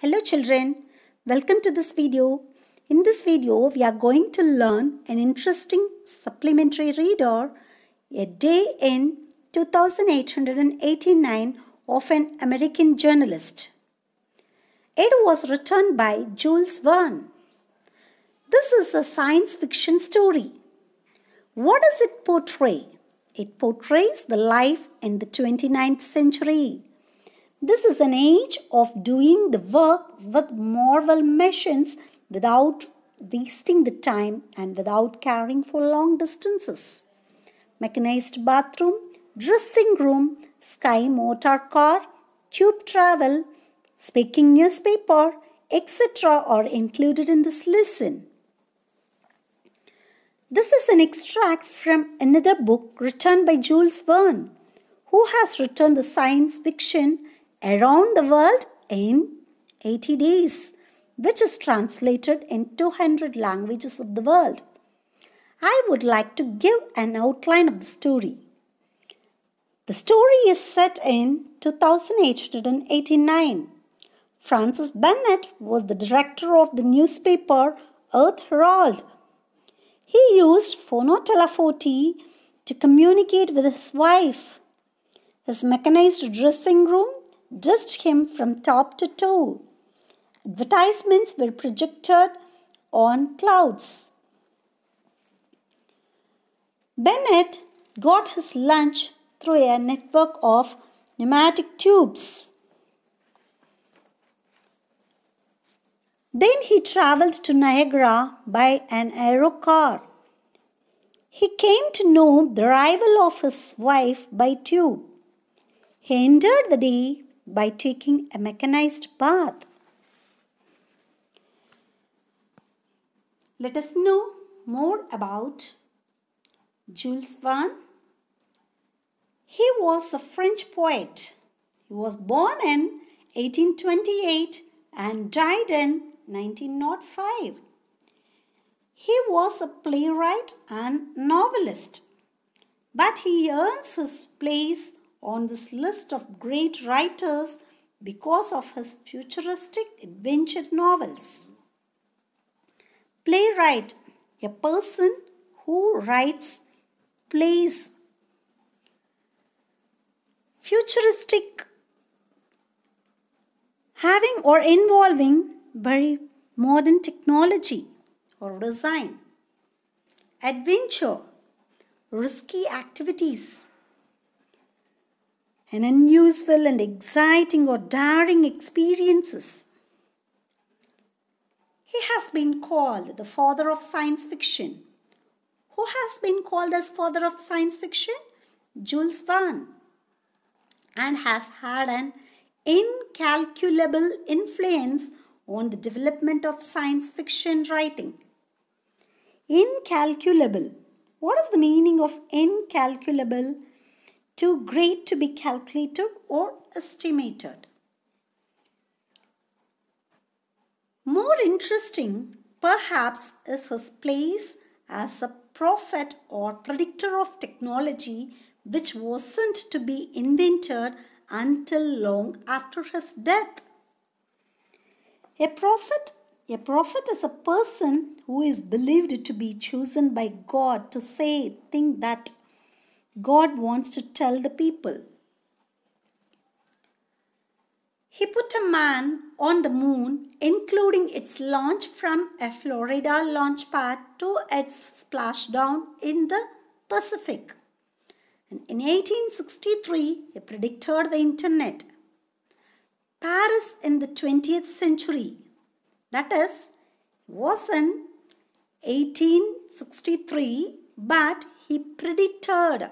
Hello children, welcome to this video. In this video, we are going to learn an interesting supplementary reader, A Day in 2889 of an American journalist. It was written by Jules Verne. This is a science fiction story. What does it portray? It portrays the life in the 29th century. This is an age of doing the work with marvel machines without wasting the time and without carrying for long distances. Mechanized bathroom, dressing room, sky motor car, tube travel, speaking newspaper, etc. are included in this lesson. This is an extract from another book written by Jules Verne, who has written the science fiction Around the World in 80 Days, which is translated in 200 languages of the world. I would like to give an outline of the story. The story is set in 2889. Francis Bennett was the director of the newspaper Earth Herald. He used phonotelephoty to communicate with his wife. His mechanized dressing room dressed him from top to toe. Advertisements were projected on clouds. Bennett got his lunch through a network of pneumatic tubes. Then he traveled to Niagara by an aero car. He came to know the arrival of his wife by tube. He ended the day by taking a mechanized bath. Let us know more about Jules Verne. He was a French poet. He was born in 1828 and died in 1905. He was a playwright and novelist, but he earns his place on this list of great writers because of his futuristic adventure novels. Playwright, a person who writes plays. Futuristic, having or involving very modern technology or design. Adventure, risky activities. And unusual and exciting or daring experiences. He has been called the father of science fiction. Who has been called as father of science fiction? Jules Verne. And has had an incalculable influence on the development of science fiction writing. Incalculable. What is the meaning of incalculable? Too great to be calculated or estimated. More interesting, perhaps, is his place as a prophet or predictor of technology which wasn't to be invented until long after his death. A prophet is a person who is believed to be chosen by God to say things that God wants to tell the people. He put a man on the moon, including its launch from a Florida launch pad to its splashdown in the Pacific. And in 1863, he predicted the internet. Paris in the 20th century. That is, it was in 1863, but he predicted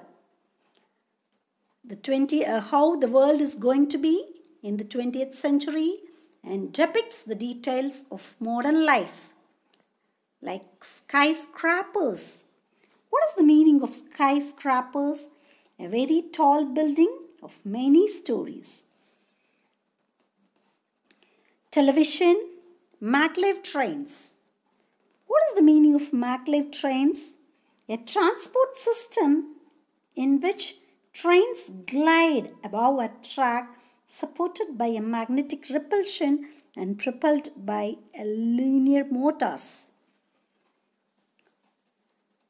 how the world is going to be in the 20th century and depicts the details of modern life, like skyscrapers. What is the meaning of skyscrapers? A very tall building of many stories. Television, maglev trains. What is the meaning of maglev trains? A transport system in which trains glide above a track supported by a magnetic repulsion and propelled by linear motors.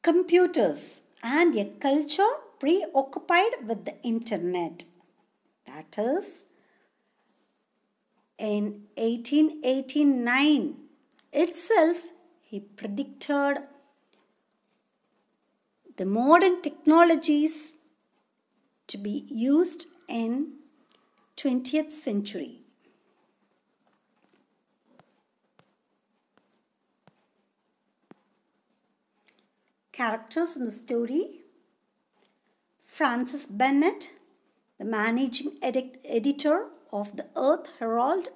Computers and a culture preoccupied with the internet. That is, in 1889 itself, he predicted the modern technologies to be used in 20th century. Characters in the story: Francis Bennett, the managing editor of the Earth Herald,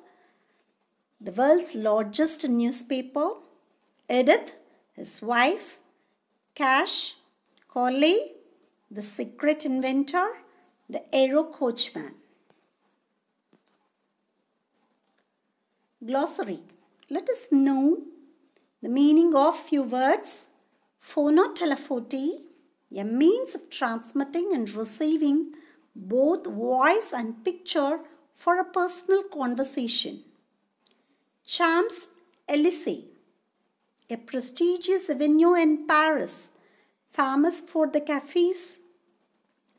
the world's largest newspaper; Edith, his wife; Cash, Corley, the secret inventor; the aero coachman. Glossary. Let us know the meaning of few words. Phonotelephoty, a means of transmitting and receiving both voice and picture for a personal conversation. Champs-Élysées, a prestigious avenue in Paris, famous for the cafes,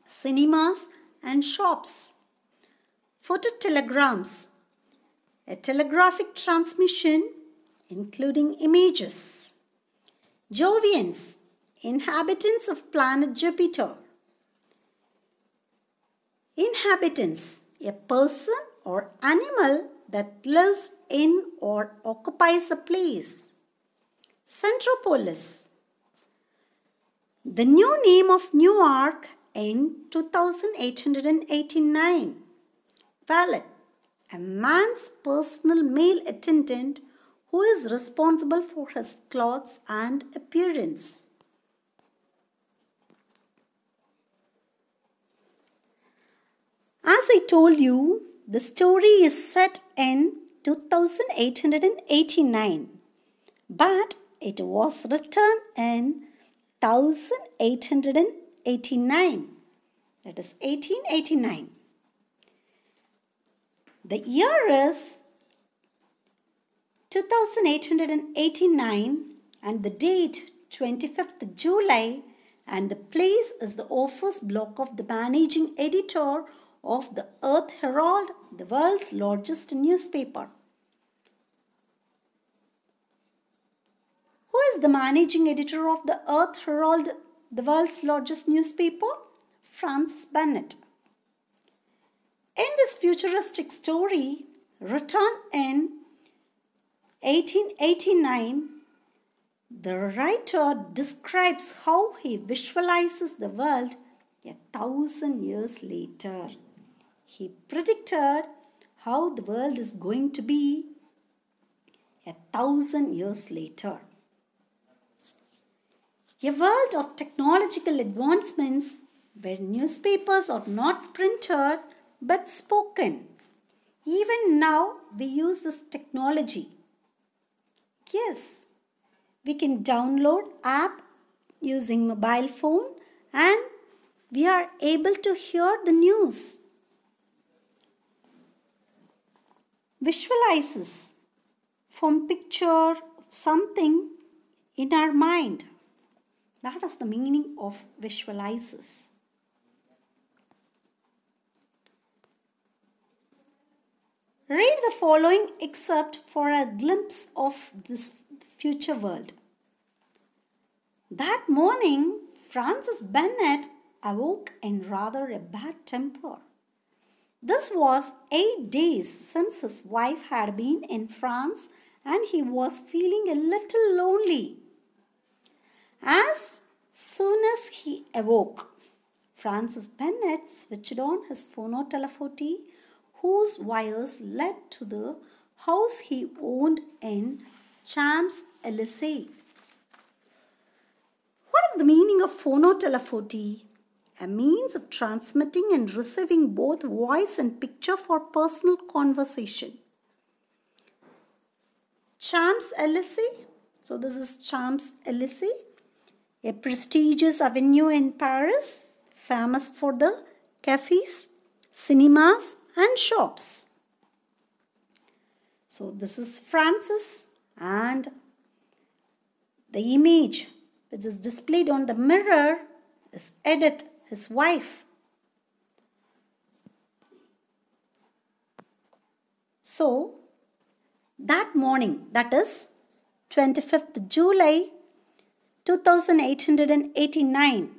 cinemas and shops. Phototelegrams, a telegraphic transmission including images. Jovians, inhabitants of planet Jupiter. Inhabitants, a person or animal that lives in or occupies a place. Centropolis, the new name of Newark in 2889. Valet, a man's personal male attendant who is responsible for his clothes and appearance. As I told you, the story is set in 2889, but it was written in 1889. That is 1889. The year is 2889 and the date 25th July, and the place is the office block of the managing editor of the Earth Herald, the world's largest newspaper. Who is the managing editor of the Earth Herald, the world's largest newspaper? Francis Bennett. In this futuristic story, written in 1889, the writer describes how he visualizes the world 1,000 years later. He predicted how the world is going to be 1,000 years later. A world of technological advancements where newspapers are not printed but spoken. Even now we use this technology. Yes, we can download app using mobile phone and we are able to hear the news. Visualizes, from picture of something in our mind. That is the meaning of visualizes. Read the following excerpt for a glimpse of this future world. That morning, Francis Bennett awoke in rather a bad temper. This was 8 days since his wife had been in France and he was feeling a little lonely. As soon as he awoke, Francis Bennett switched on his phonotelephoty, whose wires led to the house he owned in Champs-Élysées. What is the meaning of phonotelephoty? A means of transmitting and receiving both voice and picture for personal conversation. Champs-Élysées. So this is Champs-Élysées, a prestigious avenue in Paris, famous for the cafes, cinemas and shops. So this is Francis, and the image which is displayed on the mirror is Edith, his wife. So that morning, that is 25th July 2889,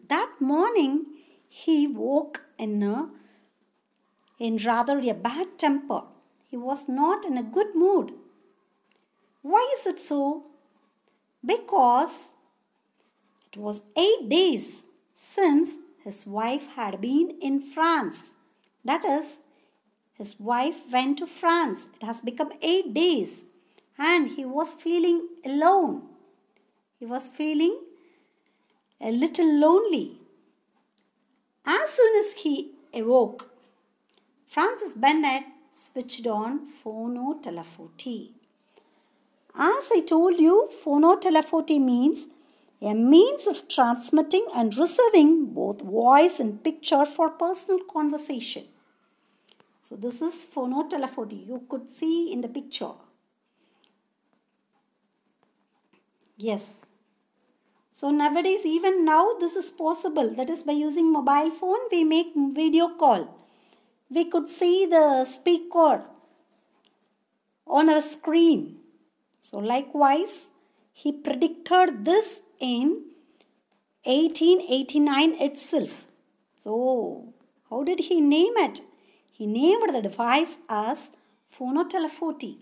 that morning he woke in rather a bad temper. He was not in a good mood. Why is it so? Because it was 8 days since his wife had been in France. That is, his wife went to France. It has become 8 days and he was feeling alone. He was feeling a little lonely. As soon as he awoke, Francis Bennett switched on phonotelephoty. As I told you, phonotelephoty means a means of transmitting and receiving both voice and picture for personal conversation. So this is phonotelephoty. You could see in the picture. Yes. So nowadays, even now, this is possible. That is, by using mobile phone, we make video call. We could see the speaker on our screen. So likewise, he predicted this in 1889 itself. So how did he name it? He named the device as phonotelephoty,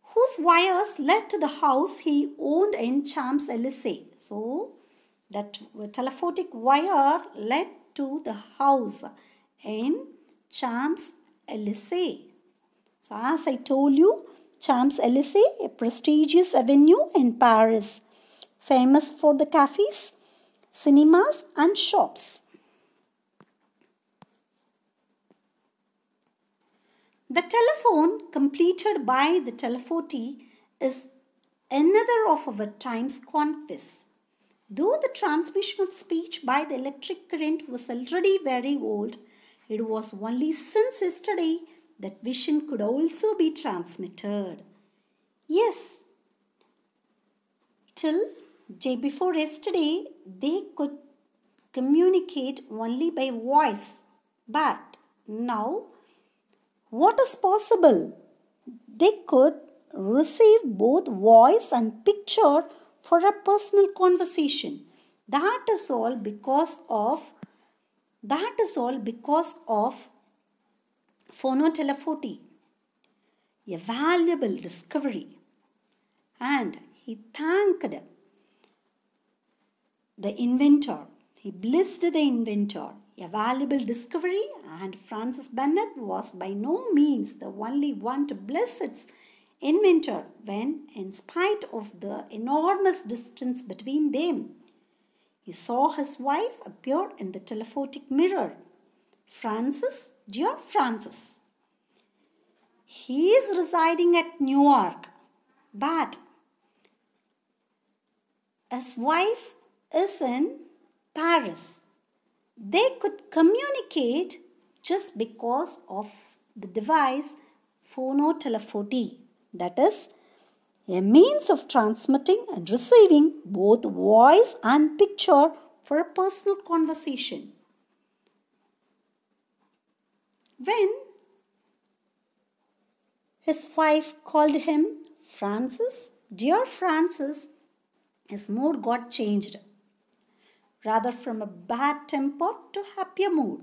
whose wires led to the house he owned in Champs-Élysées. So that telephotic wire led to the house in Champs-Élysées. So as I told you, Champs-Élysées, a prestigious avenue in Paris, famous for the cafes, cinemas and shops. The telephone completed by the telephoty is another of our time's conquests. Though the transmission of speech by the electric current was already very old, it was only since yesterday that vision could also be transmitted. Yes, till day before yesterday, they could communicate only by voice. But now, what is possible? They could receive both voice and picture for a personal conversation. That is all because of phonotelephoty, a valuable discovery. And he thanked the inventor. He blessed the inventor. A valuable discovery, and Francis Bennett was by no means the only one to bless its inventor when, in spite of the enormous distance between them, he saw his wife appear in the telephotic mirror. Francis, dear Francis, he is residing at New York, but his wife is in Paris. They could communicate just because of the device phonotelephoty, that is, a means of transmitting and receiving both voice and picture for a personal conversation. When his wife called him Francis, dear Francis, his mood got changed, rather from a bad temper to happier mood.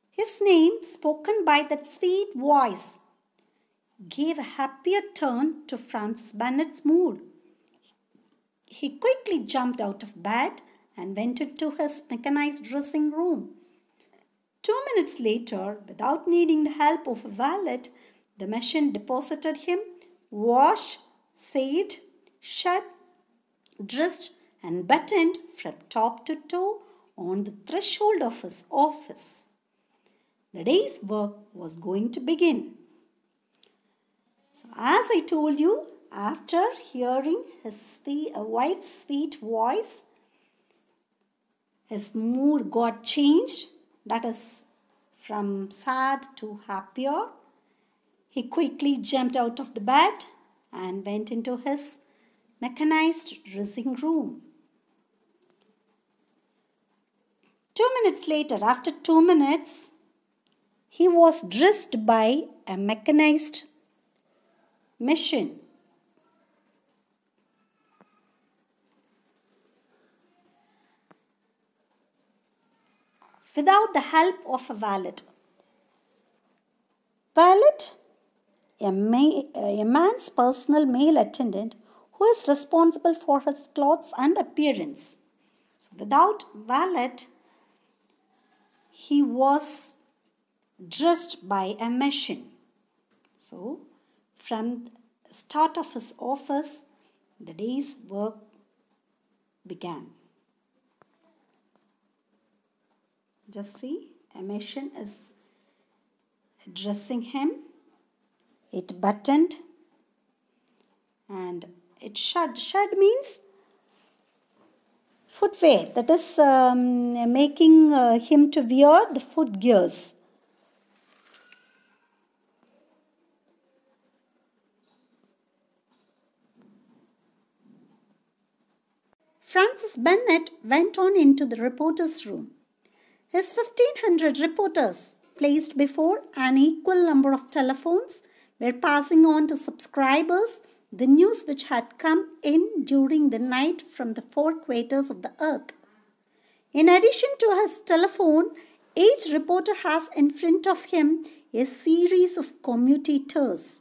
His name, spoken by that sweet voice, gave a happier turn to Francis Bennett's mood. He quickly jumped out of bed and went into his mechanized dressing room. 2 minutes later, without needing the help of a valet, the machine deposited him, washed, saved, shut, dressed, and buttoned from top to toe on the threshold of his office. The day's work was going to begin. So, as I told you, after hearing his wife's sweet voice, his mood got changed, that is, from sad to happier. He quickly jumped out of the bed and went into his mechanized dressing room. 2 minutes later, after 2 minutes, he was dressed by a mechanized machine. Without the help of a valet. Valet, a man's personal male attendant who is responsible for his clothes and appearance. So without valet, he was dressed by a machine. So from the start of his office, the day's work began. Just see, a machine is dressing him. It buttoned and it shod. Shod means footwear, that is making him to wear the foot gears. Francis Bennett went on into the reporter's room. His 1,500 reporters, placed before an equal number of telephones, were passing on to subscribers the news which had come in during the night from the 4 quarters of the earth. In addition to his telephone, each reporter has in front of him a series of commutators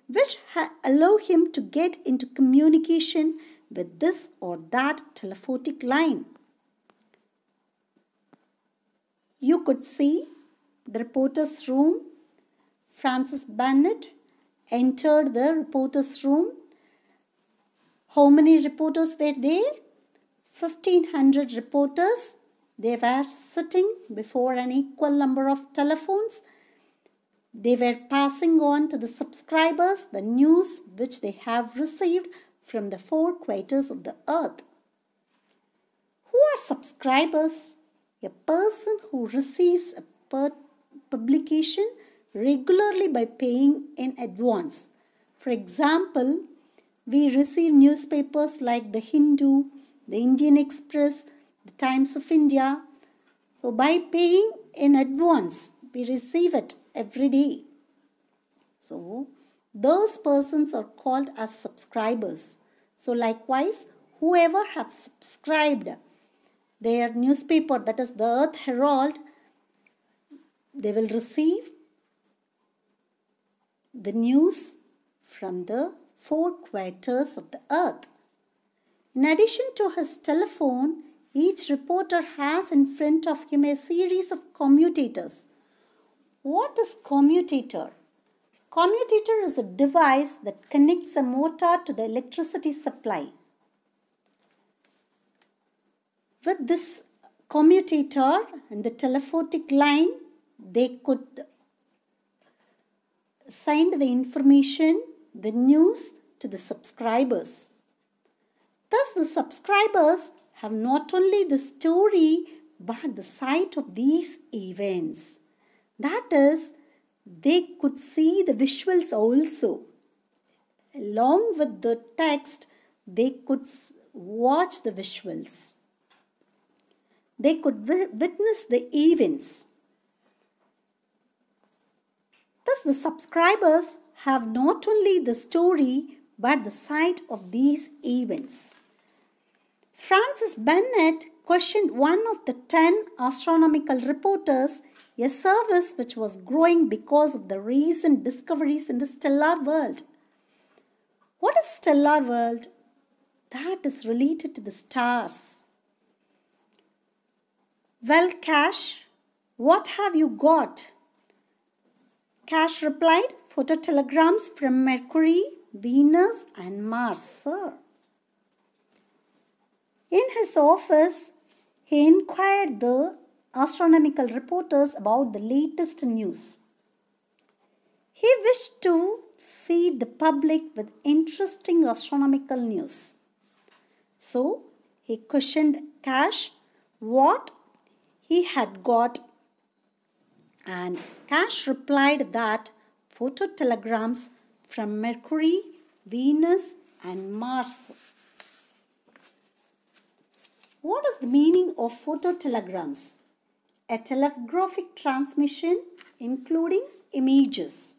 which allow him to get into communication with this or that telephotic line. You could see the reporter's room. Francis Bennett entered the reporter's room. How many reporters were there? 1,500 reporters. They were sitting before an equal number of telephones. They were passing on to the subscribers the news which they have received from the 4 quarters of the earth. Who are subscribers? A person who receives a publication regularly by paying in advance. For example, we receive newspapers like the Hindu, the Indian Express, the Times of India. So by paying in advance, we receive it every day. So those persons are called as subscribers. So likewise, whoever have subscribed their newspaper, that is the Earth Herald, they will receive the news from the 4 quarters of the earth. In addition to his telephone, each reporter has in front of him a series of commutators. What is commutator? Commutator is a device that connects a motor to the electricity supply. With this commutator and the telephotic line, they could send the information, the news to the subscribers. Thus, the subscribers have not only the story but the sight of these events. That is, they could see the visuals also. Along with the text, they could watch the visuals. They could witness the events. Thus, the subscribers have not only the story but the sight of these events. Francis Bennett questioned one of the 10 astronomical reporters, a service which was growing because of the recent discoveries in the stellar world. What is stellar world? That is related to the stars. Well, Cash, what have you got? Cash replied, phototelegrams from Mercury, Venus and Mars, sir. In his office, he inquired the astronomical reporters about the latest news. He wished to feed the public with interesting astronomical news. So, he questioned Cash what he had got, and Cash replied that phototelegrams from Mercury, Venus and Mars. What is the meaning of phototelegrams? A telegraphic transmission including images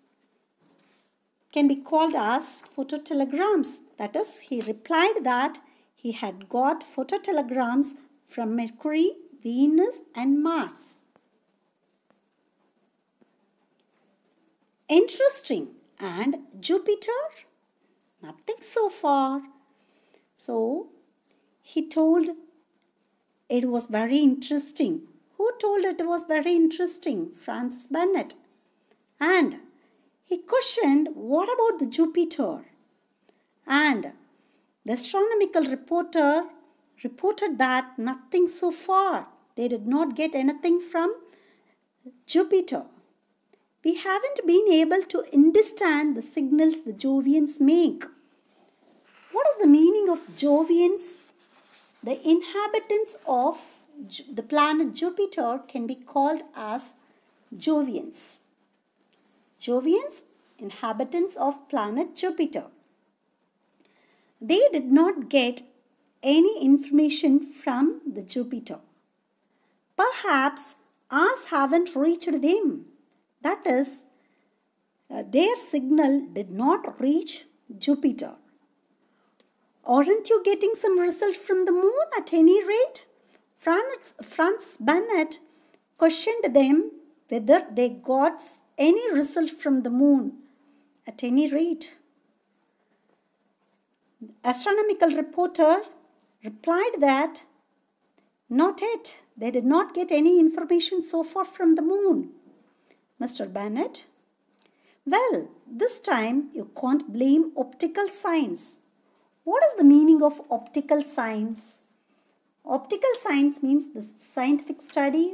can be called as phototelegrams. That is, he replied that he had got phototelegrams from Mercury, Venus and Mars. Interesting. And Jupiter? Nothing so far. So, he told it was very interesting. Who told it was very interesting? Francis Bennett. And he questioned, what about the Jupiter? And the astronomical reporter reported that nothing so far. They did not get anything from Jupiter. We haven't been able to understand the signals the Jovians make. What is the meaning of Jovians? The inhabitants of the planet Jupiter can be called as Jovians. Jovians, inhabitants of planet Jupiter. They did not get any information from the Jupiter. Perhaps ours haven't reached them. That is, their signal did not reach Jupiter. Aren't you getting some result from the moon at any rate? Francis Bennett questioned them whether they got any result from the moon at any rate. Astronomical reporter replied that not yet. They did not get any information so far from the moon. Mr. Bennett, well, this time you can't blame optical science. What is the meaning of optical science? Optical science means the scientific study,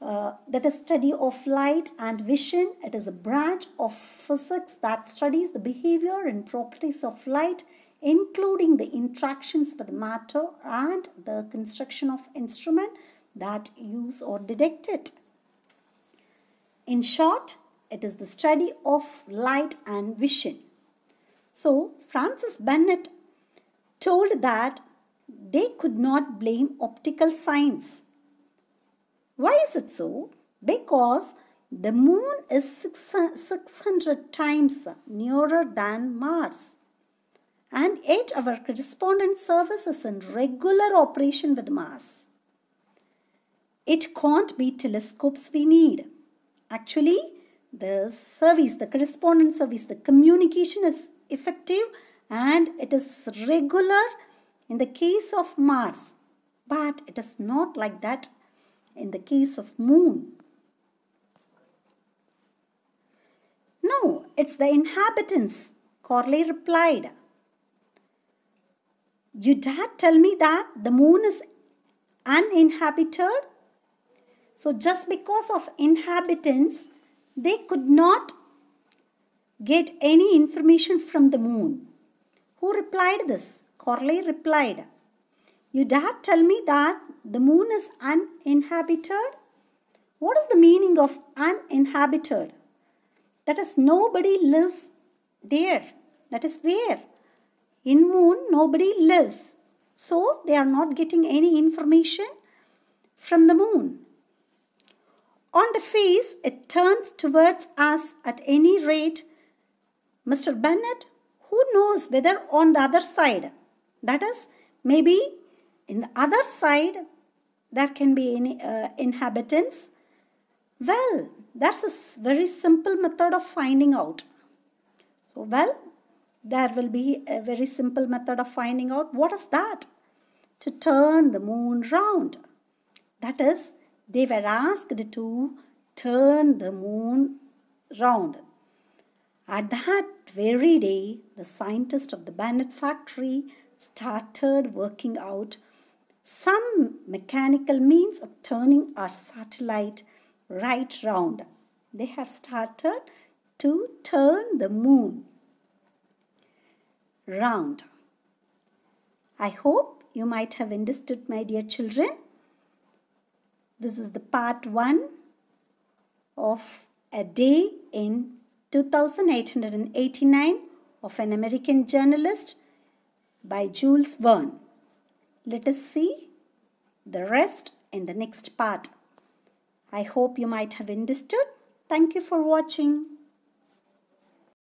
that is study of light and vision. It is a branch of physics that studies the behavior and properties of light, including the interactions with matter and the construction of instruments that use or detect it. In short, it is the study of light and vision. So, Francis Bennett told that they could not blame optical science. Why is it so? Because the moon is 600 times nearer than Mars. And yet our correspondent service is in regular operation with Mars. It can't be telescopes we need. Actually, the service, the correspondent service, the communication is effective and it is regular in the case of Mars. But it is not like that in the case of moon. No, it's the inhabitants, Corley replied. You dare tell me that the moon is uninhabited? So just because of inhabitants, they could not get any information from the moon. Who replied this? Corley replied. You dare tell me that the moon is uninhabited? What is the meaning of uninhabited? That is, nobody lives there. That is where? In moon, nobody lives. So, they are not getting any information from the moon. On the face, it turns towards us at any rate. Mr. Bennett, who knows whether on the other side, that is, maybe in the other side, there can be any inhabitants. Well, that's a very simple method of finding out. So, well, there will be a very simple method of finding out. What is that? To turn the moon round. That is, they were asked to turn the moon round. At that very day, the scientists of the Bennett factory started working out some mechanical means of turning our satellite right round. They have started to turn the moon round. I hope you might have understood, my dear children. This is the part 1 of A Day in 2889 of an American Journalist by Jules Verne. Let us see the rest in the next part. I hope you might have understood. Thank you for watching.